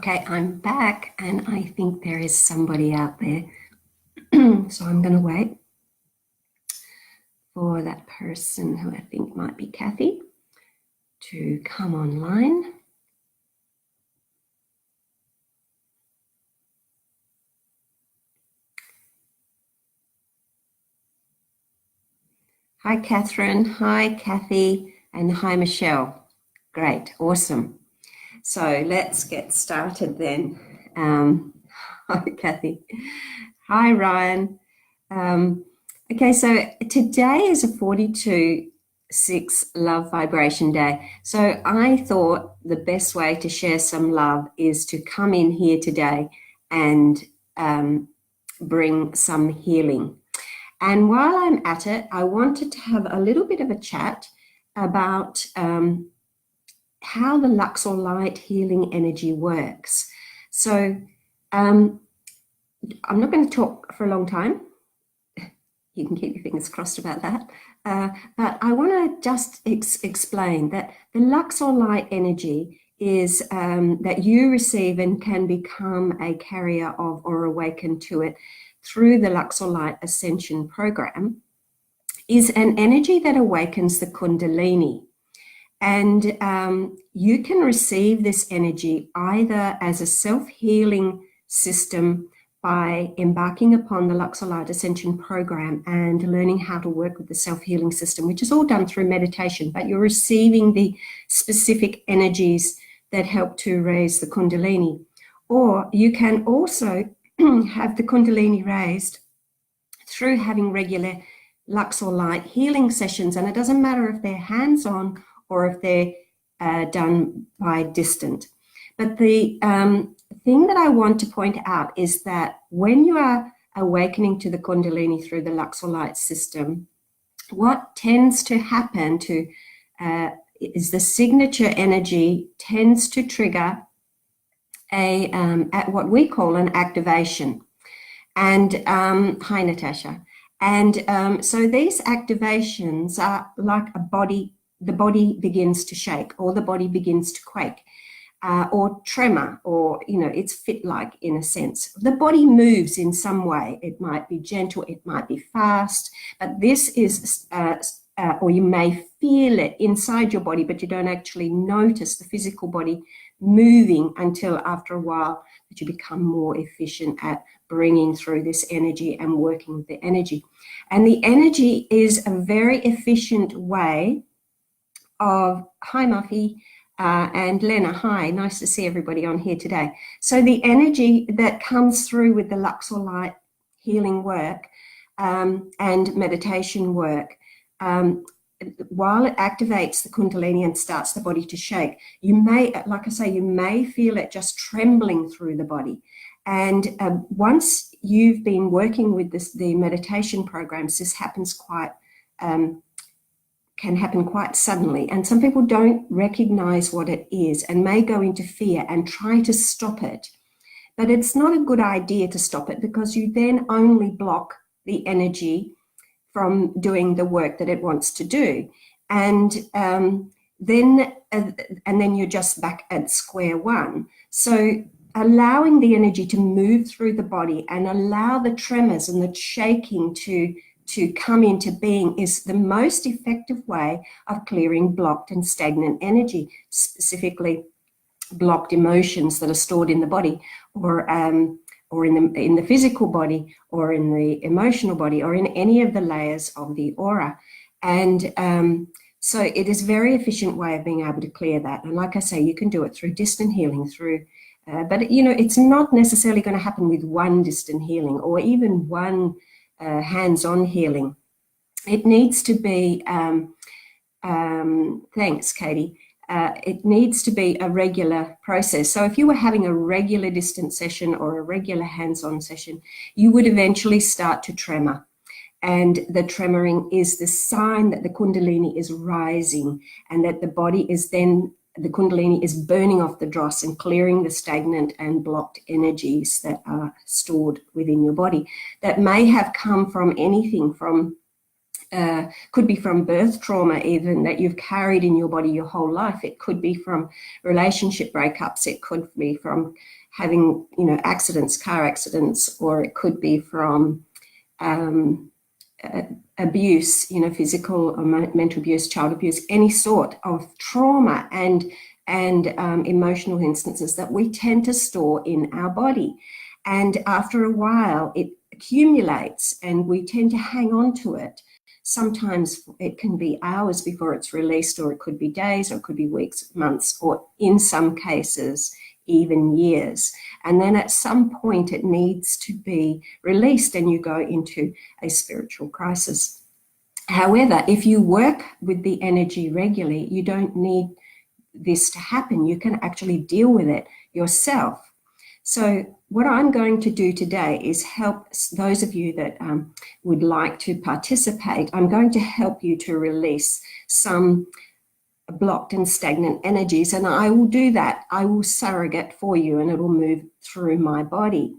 Okay, I'm back and I think there is somebody out there. So I'm going to wait for that person who I think might be Kathy to come online. Hi, Catherine. Hi, Kathy. And hi, Michelle. Great. Awesome. So let's get started then. Hi, Kathy. Hi, Ryan. Okay, so today is a 42/6 love vibration day. So I thought the best way to share some love is to come in here today and bring some healing. And while I'm at it, I wanted to have a little bit of a chat about how the Luxor light healing energy works. So I'm not going to talk for a long time. You can keep your fingers crossed about that. But I want to just explain that the Luxor light energy is that you receive and can become a carrier of or awaken to it through the Luxor Light Ascension program is an energy that awakens the Kundalini. And you can receive this energy either as a self-healing system by embarking upon the Luxor Light Ascension program and learning how to work with the self-healing system, which is all done through meditation, but you're receiving the specific energies that help to raise the Kundalini. Or you can also have the Kundalini raised through having regular Luxor Light healing sessions. And it doesn't matter if they're hands-on or if they're done by distant. But the thing that I want to point out is that when you are awakening to the Kundalini through the Luxor Light system, what tends to happen is the signature energy tends to trigger at what we call an activation. And hi, Natasha. And so these activations are like the body begins to shake, or the body begins to quake, or tremor, or, it's fit-like in a sense. The body moves in some way. It might be gentle, it might be fast, but this is, or you may feel it inside your body, but you don't actually notice the physical body moving until after a while that you become more efficient at bringing through this energy and working with the energy. And the energy is a very efficient way of, hi Muffy, and Lena, hi, nice to see everybody on here today. So the energy that comes through with the Luxor Light healing work and meditation work, while it activates the Kundalini and starts the body to shake, you may, like I say, you may feel it just trembling through the body. And once you've been working with the meditation programs, this happens can happen quite suddenly. And some people don't recognize what it is and may go into fear and try to stop it. But it's not a good idea to stop it, because you then only block the energy from doing the work that it wants to do. And then you're just back at square one. So allowing the energy to move through the body and allow the tremors and the shaking to come into being is the most effective way of clearing blocked and stagnant energy, specifically blocked emotions that are stored in the body, or in the physical body, or in the emotional body, or in any of the layers of the aura. And so it is a very efficient way of being able to clear that. And like I say, you can do it through distant healing, but it's not necessarily going to happen with one distant healing or even one hands-on healing. It needs to be, thanks, Katie. It needs to be a regular process. So if you were having a regular distant session or a regular hands-on session, you would eventually start to tremor. And the tremoring is the sign that the Kundalini is rising, and that the body is then, the Kundalini is burning off the dross and clearing the stagnant and blocked energies that are stored within your body that may have come from anything from could be from birth trauma even that you've carried in your body your whole life. It could be from relationship breakups. It could be from having, accidents, car accidents, or it could be from abuse, physical or mental abuse, child abuse, any sort of trauma and emotional instances that we tend to store in our body. And after a while, it accumulates and we tend to hang on to it. Sometimes it can be hours before it's released, or it could be days, or it could be weeks, months, or in some cases, even years. And then at some point it needs to be released and you go into a spiritual crisis. However, if you work with the energy regularly, you don't need this to happen. You can actually deal with it yourself. So what I'm going to do today is help those of you that would like to participate. I'm going to help you to release some blocked and stagnant energies, and I will do that. I will surrogate for you and it will move through my body.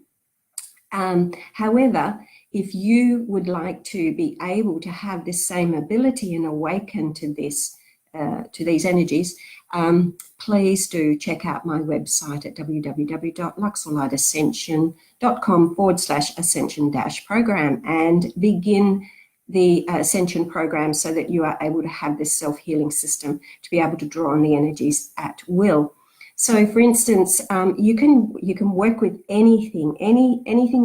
However, if you would like to be able to have this same ability and awaken to this, to these energies, please do check out my website at www.luxorlightascension.com/ascension-program and begin the Ascension program so that you are able to have this self-healing system to be able to draw on the energies at will. So, for instance, you can work with anything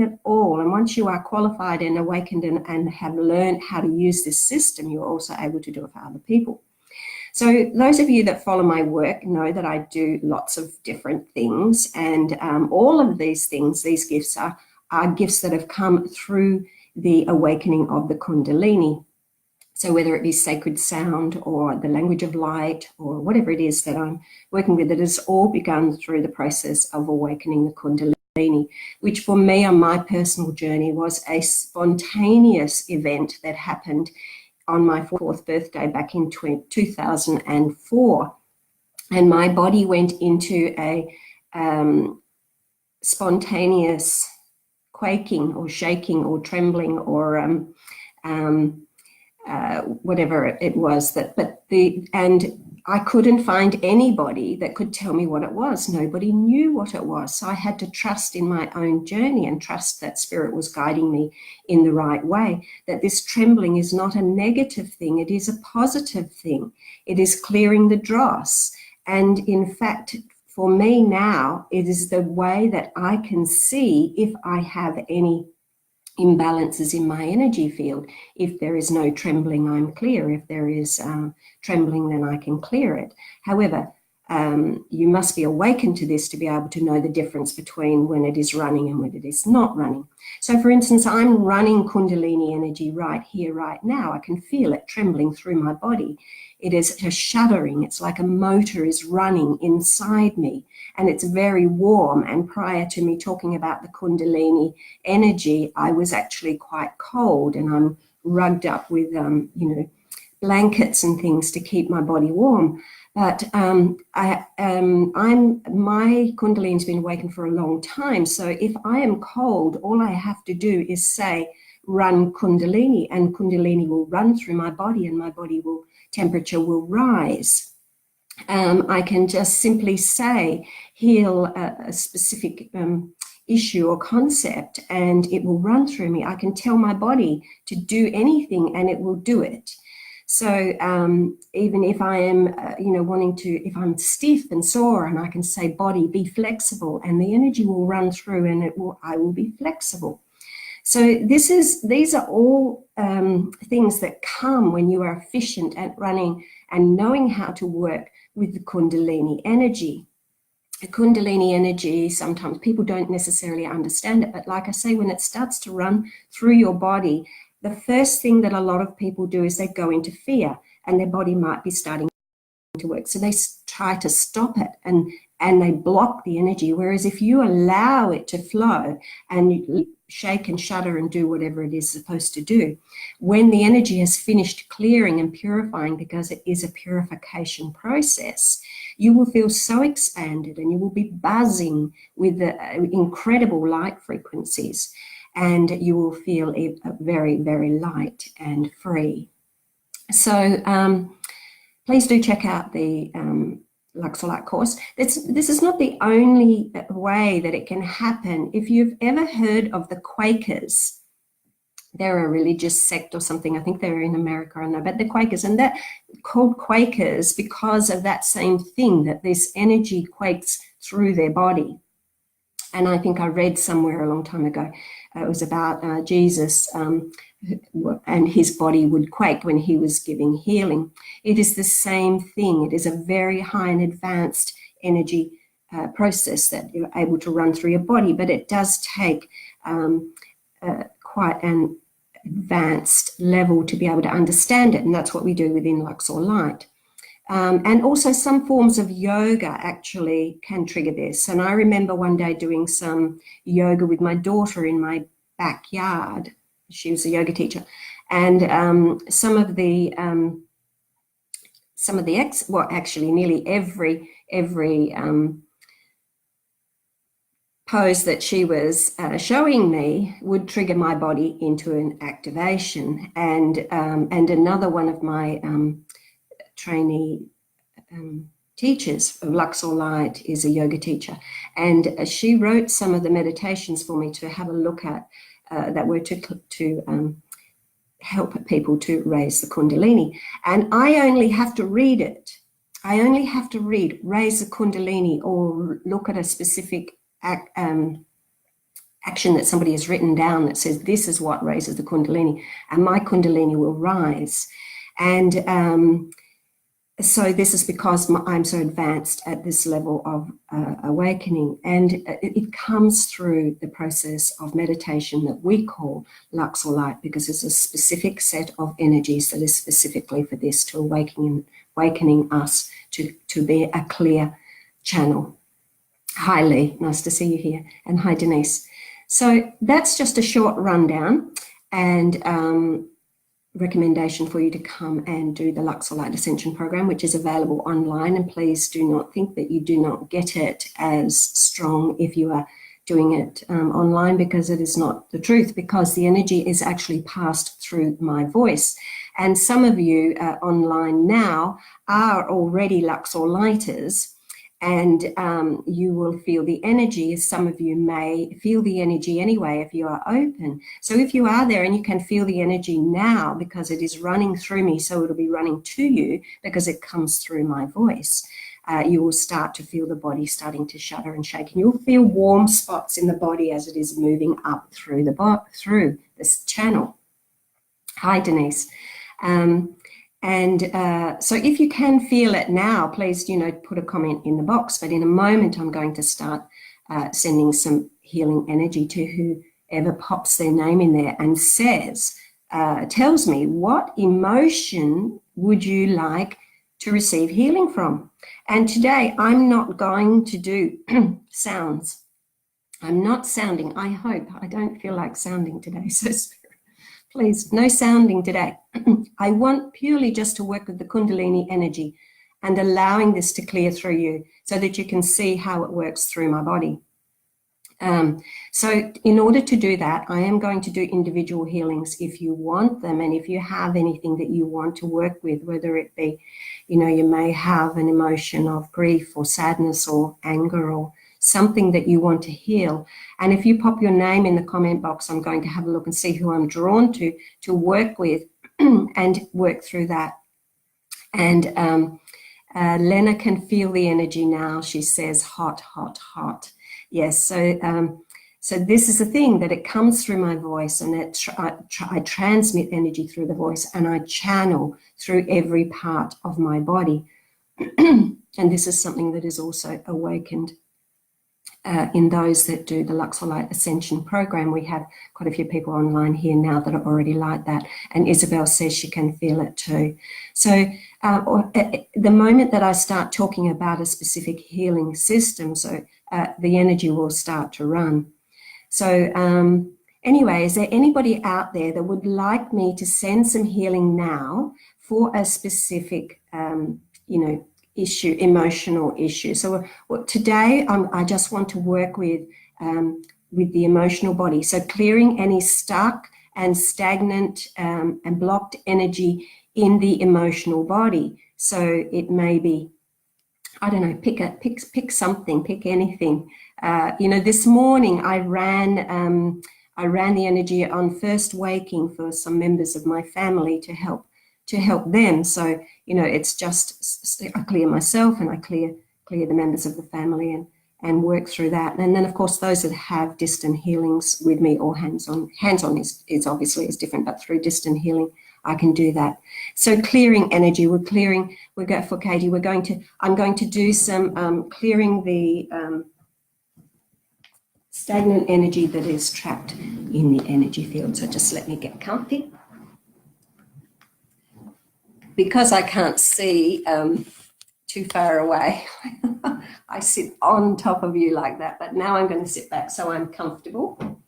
at all. And once you are qualified and awakened and have learned how to use this system, you're also able to do it for other people. So those of you that follow my work know that I do lots of different things, and all of these things, these gifts are gifts that have come through the awakening of the Kundalini. So whether it be sacred sound or the language of light or whatever it is that I'm working with, it has all begun through the process of awakening the Kundalini, which for me on my personal journey was a spontaneous event that happened on my 4th birthday back in 2004. And my body went into a spontaneous quaking or shaking or trembling or whatever it was, and I couldn't find anybody that could tell me what it was. Nobody knew what it was. So I had to trust in my own journey and trust that Spirit was guiding me in the right way, that this trembling is not a negative thing. It is a positive thing. It is clearing the dross. And in fact, for me now, it is the way that I can see if I have any imbalances in my energy field. If there is no trembling, I'm clear. If there is trembling, then I can clear it. However, you must be awakened to this to be able to know the difference between when it is running and when it is not running. So for instance, I'm running Kundalini energy right here, right now. I can feel it trembling through my body. It is a shuddering. It's like a motor is running inside me, and it's very warm. And prior to me talking about the Kundalini energy, I was actually quite cold, and I'm rugged up with, blankets and things to keep my body warm. But my Kundalini's been awakened for a long time. So if I am cold, all I have to do is say, run Kundalini, and Kundalini will run through my body, and my body temperature will rise. I can just simply say, heal a specific issue or concept, and it will run through me. I can tell my body to do anything, and it will do it. So even if I am, if I'm stiff and sore, and I can say, body, be flexible, and the energy will run through, and I will be flexible. So these are all things that come when you are efficient at running and knowing how to work with the Kundalini energy. The Kundalini energy, sometimes people don't necessarily understand it, but like I say, when it starts to run through your body, the first thing that a lot of people do is they go into fear, and their body might be starting to work. So they try to stop it and they block the energy. Whereas if you allow it to flow and you shake and shudder and do whatever it is supposed to do, when the energy has finished clearing and purifying, because it is a purification process, you will feel so expanded, and you will be buzzing with the incredible light frequencies, and you will feel very, very light and free. So please do check out the Luxor Light course. This is not the only way that it can happen. If you've ever heard of the Quakers, they're a religious sect or something. I think they're in America, I know, but the Quakers, and they're called Quakers because of that same thing, that this energy quakes through their body. And I think I read somewhere a long time ago, it was about Jesus and his body would quake when he was giving healing. It is the same thing. It is a very high and advanced energy process that you're able to run through your body, but it does take quite an advanced level to be able to understand it, and that's what we do within Luxor Light. And also some forms of yoga actually can trigger this. And I remember one day doing some yoga with my daughter in my backyard. She was a yoga teacher, and actually nearly every pose that she was showing me would trigger my body into an activation. And another one of my trainee teachers of Luxor Light is a yoga teacher, and she wrote some of the meditations for me to have a look at that were to help people to raise the Kundalini. And I only have to read it. I only have to read raise the Kundalini or look at a specific action that somebody has written down that says this is what raises the Kundalini, and my Kundalini will rise. And so this is because I'm so advanced at this level of awakening, and it comes through the process of meditation that we call Luxor Light, because it's a specific set of energies that is specifically for this, to awakening us to be a clear channel. Hi Lee, nice to see you here, and hi Denise. So that's just a short rundown and recommendation for you to come and do the Luxor Light Ascension program, which is available online. And please do not think that you do not get it as strong if you are doing it online, because it is not the truth, because the energy is actually passed through my voice. And some of you online now are already Luxor Lighters, and you will feel the energy. Some of you may feel the energy anyway if you are open. So if you are there and you can feel the energy now, because it is running through me, so it'll be running to you because it comes through my voice, you will start to feel the body starting to shudder and shake, and you'll feel warm spots in the body as it is moving up through through this channel. Hi Denise. So if you can feel it now, please, put a comment in the box. But in a moment, I'm going to start sending some healing energy to whoever pops their name in there and tells me, what emotion would you like to receive healing from? And today, I'm not going to do sounds. I'm not sounding. I hope. I don't feel like sounding today. So please, no sounding today. I want purely just to work with the Kundalini energy and allowing this to clear through you so that you can see how it works through my body. So in order to do that, I am going to do individual healings if you want them, and if you have anything that you want to work with, whether it be, you may have an emotion of grief or sadness or anger or something that you want to heal. And if you pop your name in the comment box, I'm going to have a look and see who I'm drawn to work with and work through that. And Lena can feel the energy now. She says hot, hot, hot. Yes, so this is the thing, that it comes through my voice, and I transmit energy through the voice, and I channel through every part of my body. And this is something that is also awakened in those that do the Luxor Light Ascension program. We have quite a few people online here now that are already like that, and Isabel says she can feel it too. So the moment that I start talking about a specific healing system, so the energy will start to run. So anyway, is there anybody out there that would like me to send some healing now for a specific, issue, emotional issue? So today I just want to work with the emotional body. So clearing any stuck and stagnant and blocked energy in the emotional body. So it may be, I don't know, pick something, pick anything. This morning I ran the energy on first waking for some members of my family to help them. So, it's just, I clear myself and I clear the members of the family and work through that. And then, of course, those that have distant healings with me or hands-on is obviously is different, but through distant healing, I can do that. So clearing energy, I'm going to do some clearing the stagnant energy that is trapped in the energy field. So just let me get comfy. Because I can't see too far away, I sit on top of you like that, but now I'm going to sit back so I'm comfortable.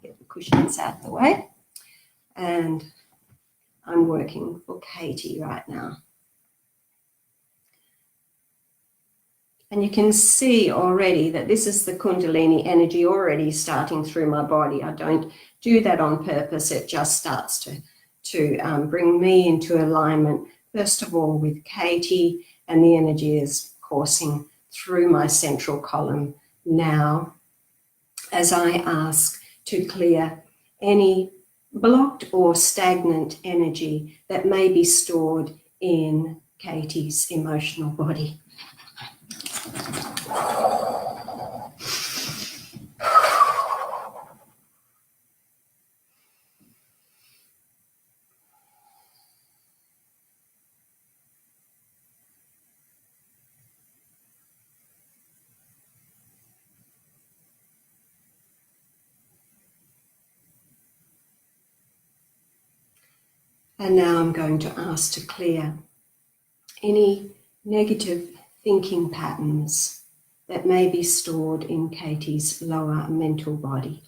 Get the cushions out of the way. And I'm working for Katie right now. And you can see already that this is the Kundalini energy already starting through my body. I don't do that on purpose. It just starts to bring me into alignment, first of all, with Katie, and the energy is coursing through my central column now as I ask to clear any blocked or stagnant energy that may be stored in Katie's emotional body. And now I'm going to ask to clear any negative thinking patterns that may be stored in Katie's lower mental body.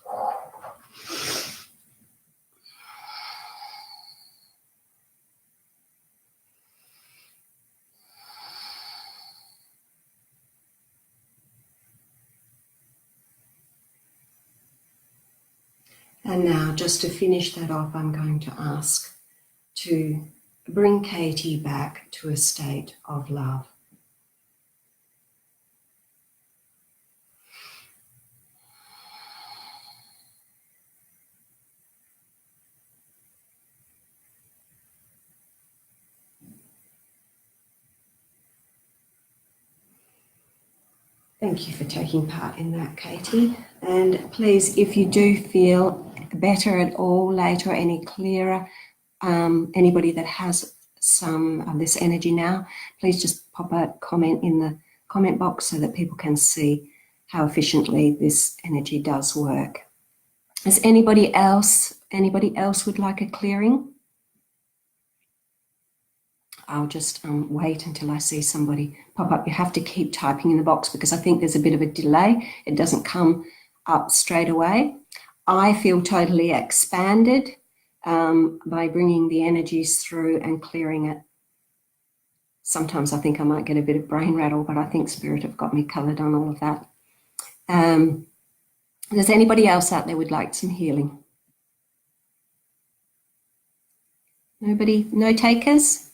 And now, just to finish that off, I'm going to ask to bring Katie back to a state of love. Thank you for taking part in that, Katie. And please, if you do feel better at all later, any clearer, anybody that has some of this energy now, please just pop a comment in the comment box so that people can see how efficiently this energy does work. Is anybody else would like a clearing? I'll just wait until I see somebody pop up. You have to keep typing in the box because I think there's a bit of a delay. It doesn't come up straight away. I feel totally expanded by bringing the energies through and clearing it. Sometimes I think I might get a bit of brain rattle, but I think Spirit have got me covered on all of that. Does anybody else out there would like some healing? Nobody? No takers?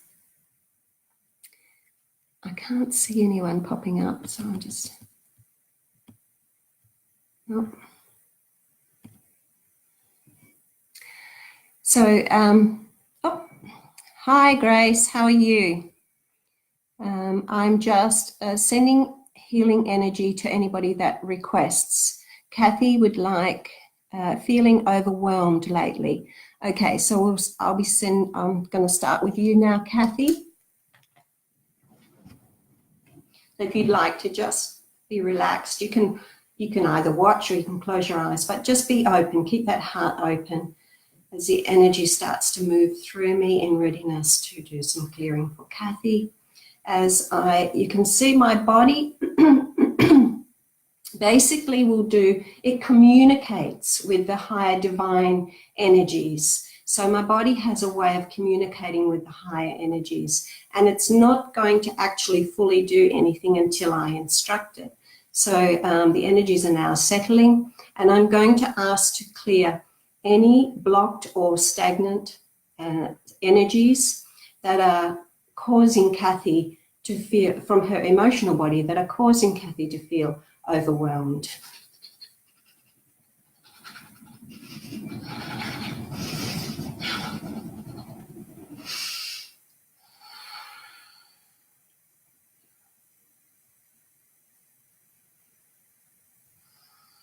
I can't see anyone popping up, so I'm just... Nope. So, hi Grace, how are you? I'm just sending healing energy to anybody that requests. Kathy would like feeling overwhelmed lately. Okay, so I'm going to start with you now, Kathy. If you'd like to just be relaxed, you can either watch or you can close your eyes, but just be open, keep that heart open as the energy starts to move through me in readiness to do some clearing for Kathy. As you can see my body basically it communicates with the higher divine energies. So my body has a way of communicating with the higher energies, and it's not going to actually fully do anything until I instruct it. So the energies are now settling, and I'm going to ask to clear any blocked or stagnant energies that are causing Kathy to feel, from her emotional body, that are causing Kathy to feel overwhelmed.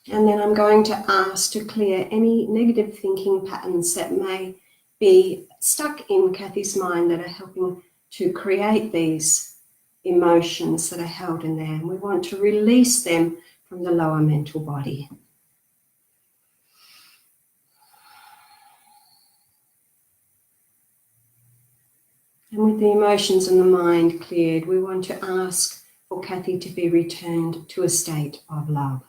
And then I'm going to ask to clear any negative thinking patterns that may be stuck in Kathy's mind that are helping to create these emotions that are held in there. And we want to release them from the lower mental body. And with the emotions and the mind cleared, we want to ask for Kathy to be returned to a state of love.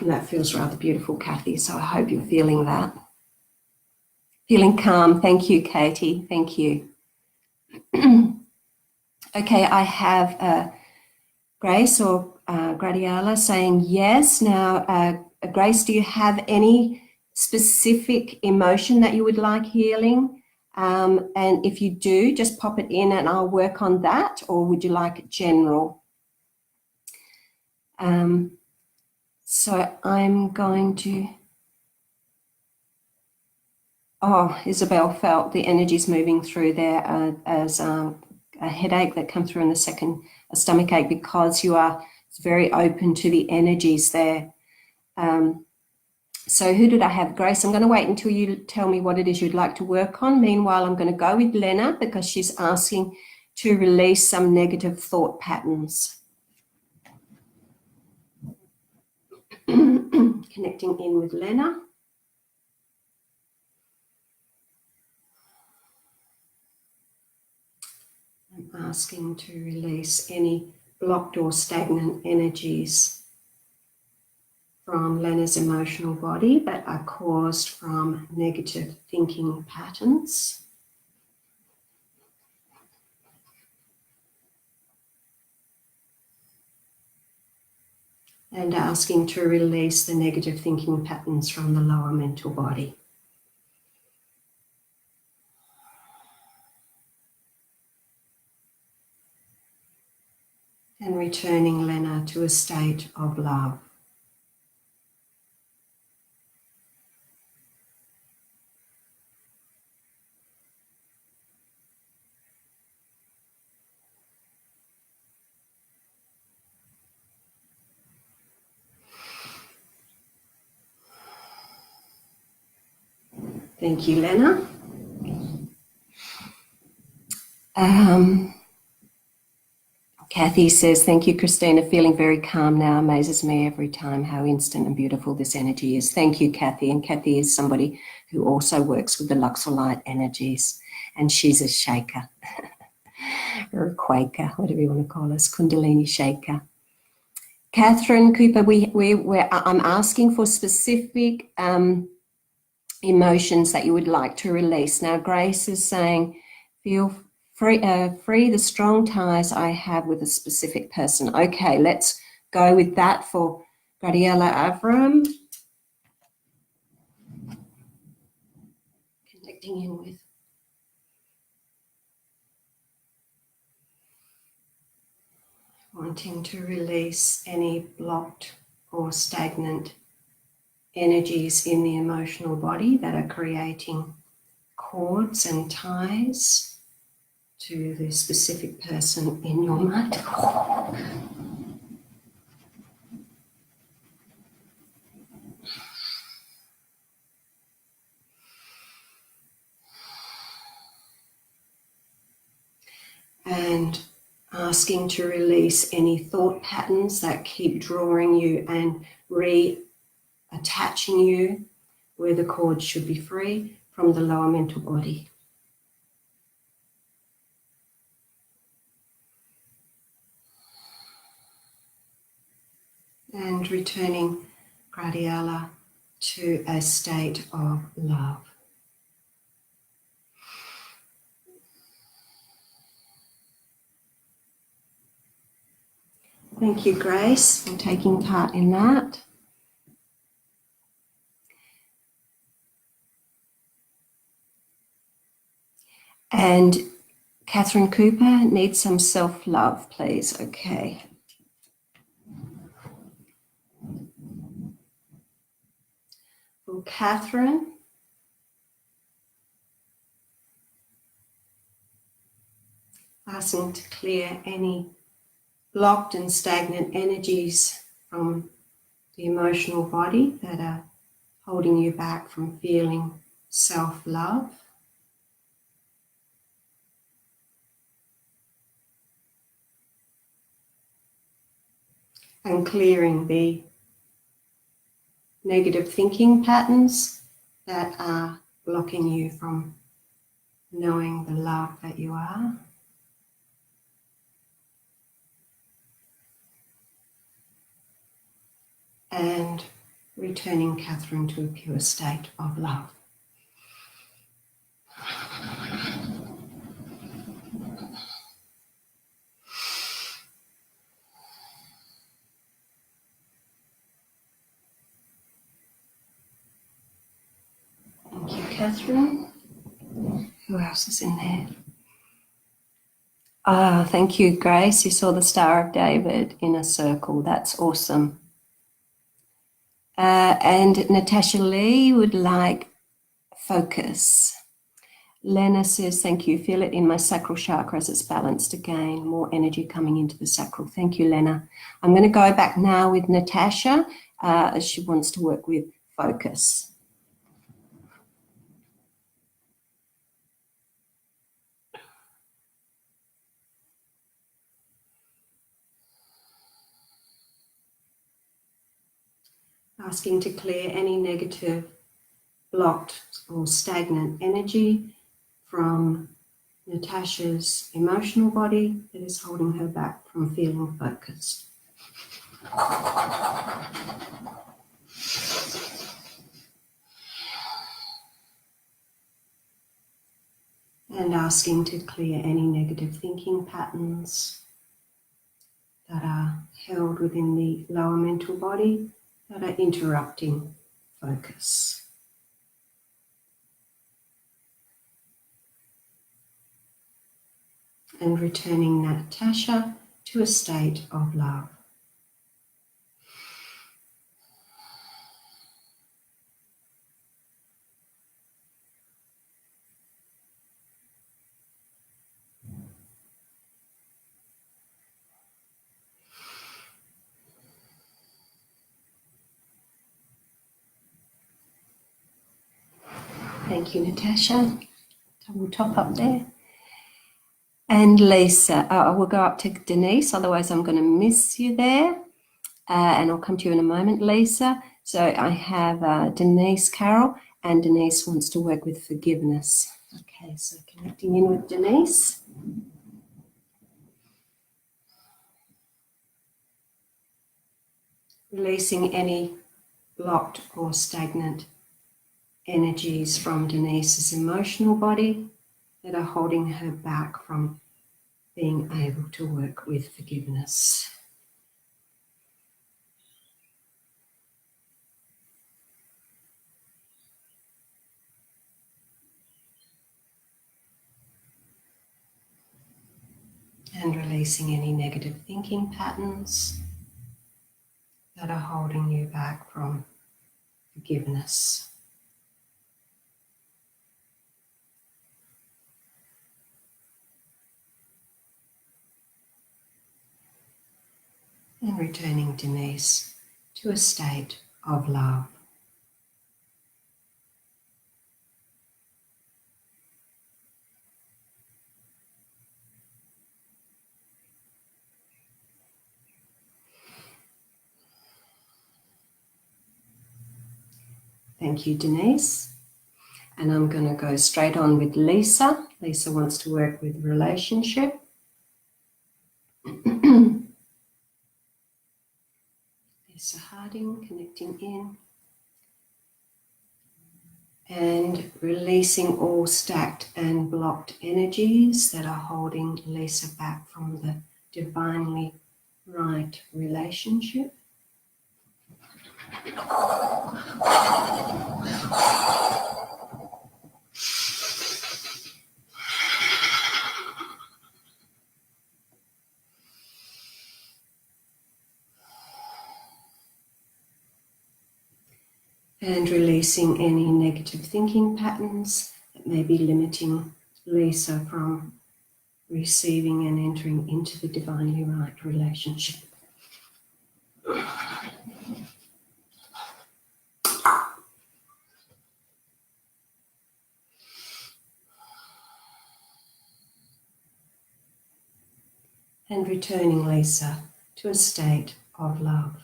And that feels rather beautiful, Kathy, so I hope you're feeling that. Feeling calm. Thank you, Katie. Thank you. Okay, I have Grace or Gradiala saying yes. Now, Grace, do you have any specific emotion that you would like healing? And if you do, just pop it in and I'll work on that, or would you like general? So I'm going to... Oh, Isabel felt the energies moving through there as a headache that come through in the second, a stomach ache, because you are very open to the energies there. So who did I have? Grace, I'm going to wait until you tell me what it is you'd like to work on. Meanwhile, I'm going to go with Lena because she's asking to release some negative thought patterns. Connecting in with Lena. I'm asking to release any blocked or stagnant energies from Lena's emotional body that are caused from negative thinking patterns. And asking to release the negative thinking patterns from the lower mental body. And returning Lena to a state of love. Thank you, Lena. Kathy says, thank you, Christina. Feeling very calm now. Amazes me every time how instant and beautiful this energy is. Thank you, Kathy. And Kathy is somebody who also works with the Luxor Light energies. And she's a shaker or a Quaker, whatever you want to call us, Kundalini shaker. Catherine Cooper, I'm asking for specific emotions that you would like to release. Now, Grace is saying, feel free the strong ties I have with a specific person. Okay, let's go with that for Gradiela Avram. Connecting in with. Wanting to release any blocked or stagnant energies in the emotional body that are creating cords and ties to the specific person in your mind. And asking to release any thought patterns that keep drawing you and reattaching you where the cords should be free from the lower mental body. And returning Gradiala to a state of love. Thank you, Grace, for taking part in that. And Catherine Cooper needs some self-love, please. Okay. For Catherine, asking to clear any blocked and stagnant energies from the emotional body that are holding you back from feeling self-love. And clearing the negative thinking patterns that are blocking you from knowing the love that you are. And returning Catherine to a pure state of love. Thank you, Catherine. Who else is in there? Ah, thank you, Grace. You saw the Star of David in a circle. That's awesome. And Natasha Lee would like focus. Lena says, thank you. Feel it in my sacral chakra as it's balanced again. More energy coming into the sacral. Thank you, Lena. I'm going to go back now with Natasha as she wants to work with focus. Asking to clear any negative, blocked or stagnant energy from Natasha's emotional body that is holding her back from feeling focused. And asking to clear any negative thinking patterns that are held within the lower mental body that are interrupting focus. And returning Natasha to a state of love. Thank you, Natasha. Double top up there. And Lisa, we'll go up to Denise, otherwise I'm going to miss you there. And I'll come to you in a moment, Lisa. So I have Denise Carroll, and Denise wants to work with forgiveness. Okay, so connecting in with Denise. Releasing any blocked or stagnant energies from Denise's emotional body that are holding her back from being able to work with forgiveness. And releasing any negative thinking patterns that are holding you back from forgiveness. And returning Denise to a state of love. Thank you, Denise. And I'm going to go straight on with Lisa. Lisa wants to work with relationship. Lisa Harding, connecting in. And releasing all stacked and blocked energies that are holding Lisa back from the divinely right relationship. And releasing any negative thinking patterns that may be limiting Lisa from receiving and entering into the divinely right relationship. And returning Lisa to a state of love.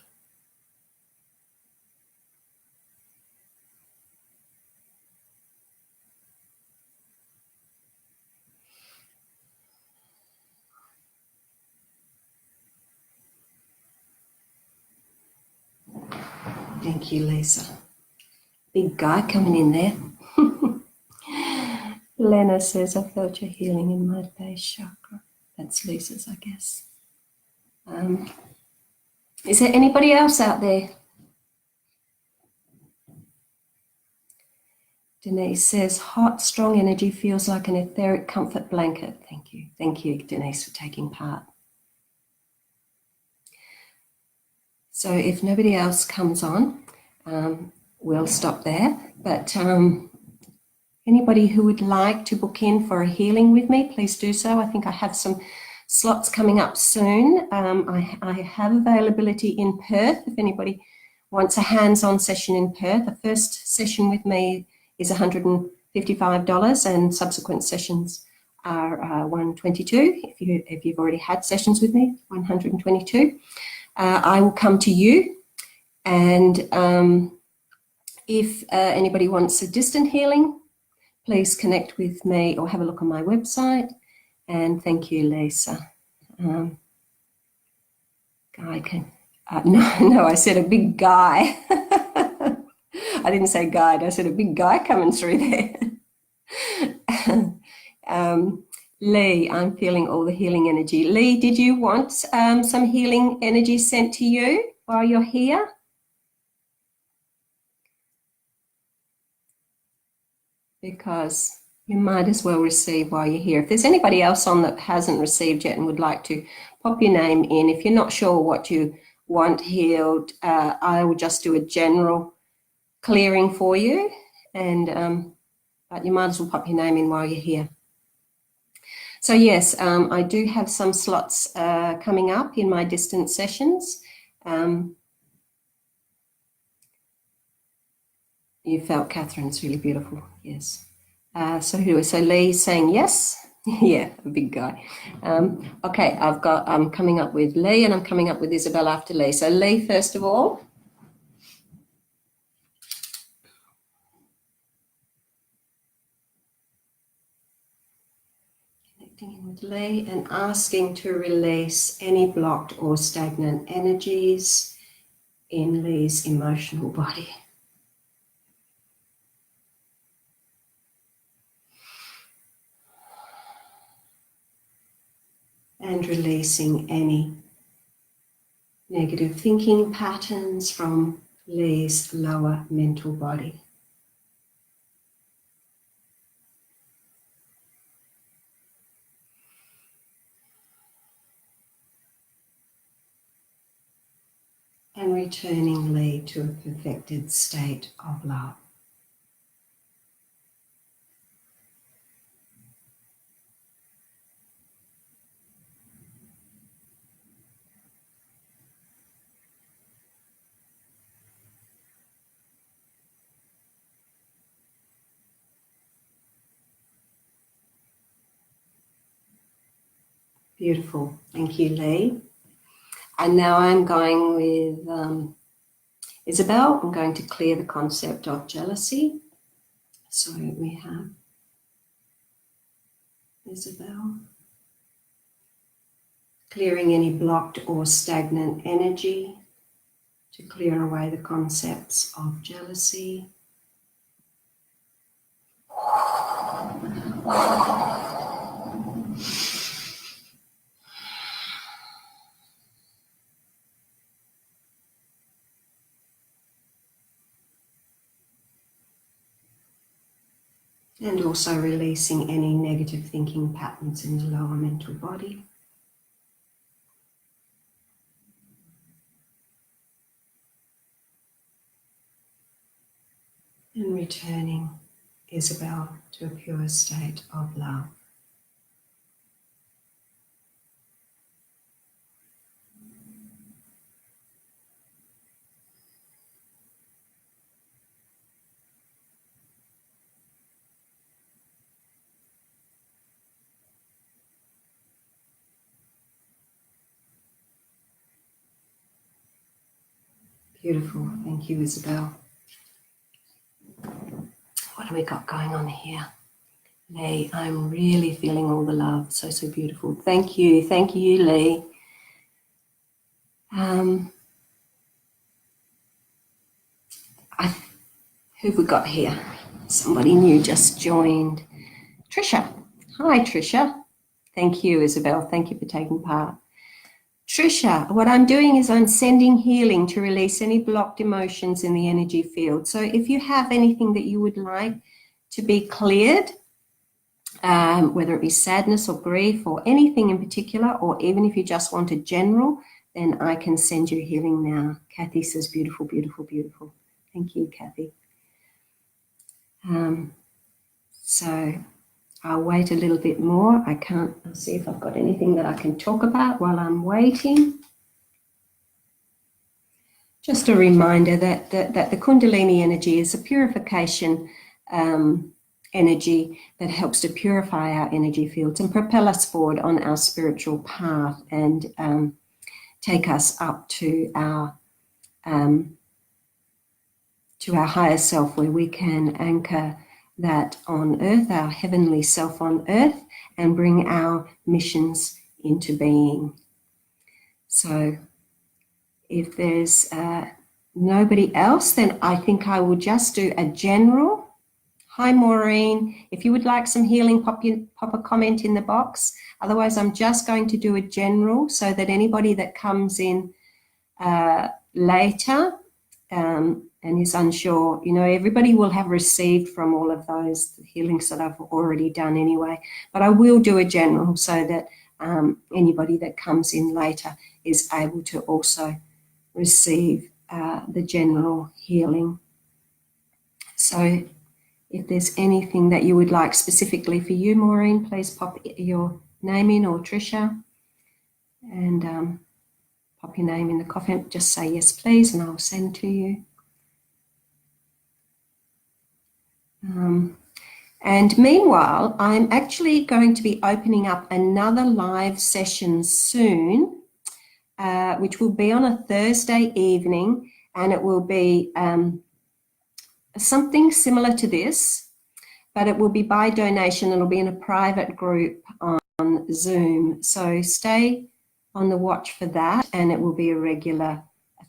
Thank you, Lisa. Big guy coming in there. Lena says, I felt your healing in my base chakra. That's Lisa's, I guess. Is there anybody else out there? Denise says, hot, strong energy feels like an etheric comfort blanket. Thank you. Thank you, Denise, for taking part. So if nobody else comes on, we'll stop there. But anybody who would like to book in for a healing with me, please do so. I think I have some slots coming up soon. I have availability in Perth if anybody wants a hands-on session in Perth. The first session with me is $155 and subsequent sessions are $122. If you've already had sessions with me, $122. I will come to you, and if anybody wants a distant healing, please connect with me or have a look on my website. And thank you, Lisa. Guy can no, I said a big guy. I didn't say guide. I said a big guy coming through there. Lee, I'm feeling all the healing energy. Lee, did you want some healing energy sent to you while you're here? Because you might as well receive while you're here. If there's anybody else on that hasn't received yet and would like to, pop your name in. If you're not sure what you want healed, I will just do a general clearing for you, and but you might as well pop your name in while you're here. So yes, I do have some slots coming up in my distant sessions. You felt Catherine's really beautiful, yes. So Lee's saying yes. Yeah, a big guy. Okay, I'm coming up with Lee, and I'm coming up with Isabel after Lee. So Lee, first of all. Connecting in with Lee and asking to release any blocked or stagnant energies in Lee's emotional body. And releasing any negative thinking patterns from Lee's lower mental body. And returning Lee to a perfected state of love. Beautiful. Thank you, Lee. And now I'm going with Isabel. I'm going to clear the concept of jealousy. So we have Isabel. Clearing any blocked or stagnant energy to clear away the concepts of jealousy, and also releasing any negative thinking patterns in the lower mental body. And returning Isabel to a pure state of love. Beautiful. Thank you, Isabel. What have we got going on here? Lee, I'm really feeling all the love. So, so beautiful. Thank you. Thank you, Lee. Who have we got here? Somebody new just joined. Trisha. Hi, Trisha. Thank you, Isabel. Thank you for taking part. Trisha, what I'm doing is I'm sending healing to release any blocked emotions in the energy field. So if you have anything that you would like to be cleared, whether it be sadness or grief or anything in particular, or even if you just want a general, then I can send you healing now. Kathy says, beautiful, beautiful, beautiful. Thank you, Kathy. So I'll wait a little bit more. I'll see if I've got anything that I can talk about while I'm waiting. Just a reminder that the Kundalini energy is a purification energy that helps to purify our energy fields and propel us forward on our spiritual path and take us up to our higher self, where we can anchor that on earth, our heavenly self on earth, and bring our missions into being. So if there's nobody else, then I think I will just do a general. Hi, Maureen. If you would like some healing, pop a comment in the box. Otherwise, I'm just going to do a general so that anybody that comes in later and is unsure, everybody will have received from all of those healings that I've already done anyway. But I will do a general so that anybody that comes in later is able to also receive the general healing. So if there's anything that you would like specifically for you, Maureen, please pop your name in, or Trisha, and pop your name in the comment. Just say yes, please, and I'll send to you. And meanwhile, I'm actually going to be opening up another live session soon, which will be on a Thursday evening, and it will be something similar to this, but it will be by donation. It'll be in a private group on Zoom. So stay on the watch for that, and it will be a regular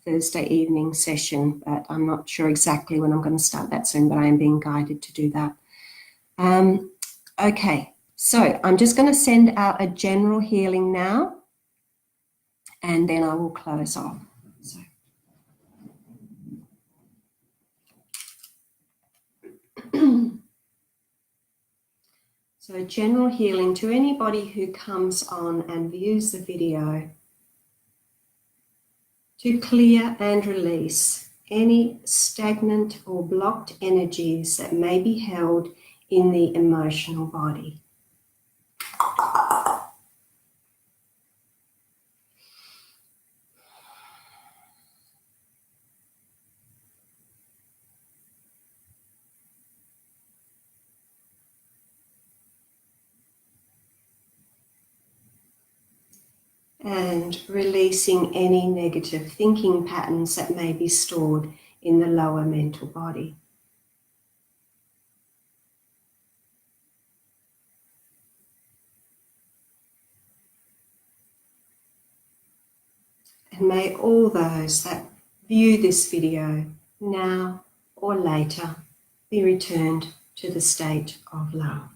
Thursday evening session, but I'm not sure exactly when I'm going to start that soon, but I am being guided to do that. Okay, so I'm just going to send out a general healing now, and then I will close off. So general healing to anybody who comes on and views the video, to clear and release any stagnant or blocked energies that may be held in the emotional body. And releasing any negative thinking patterns that may be stored in the lower mental body. And may all those that view this video now or later, be returned to the state of love.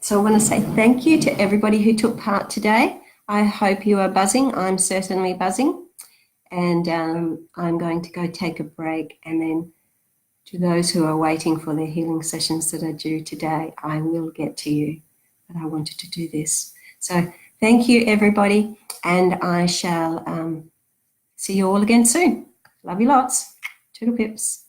So I want to say thank you to everybody who took part today. I hope you are buzzing. I'm certainly buzzing. And I'm going to go take a break, and then to those who are waiting for their healing sessions that are due today, I will get to you. But I wanted to do this. So thank you, everybody. And I shall see you all again soon. Love you lots. Toodle pips.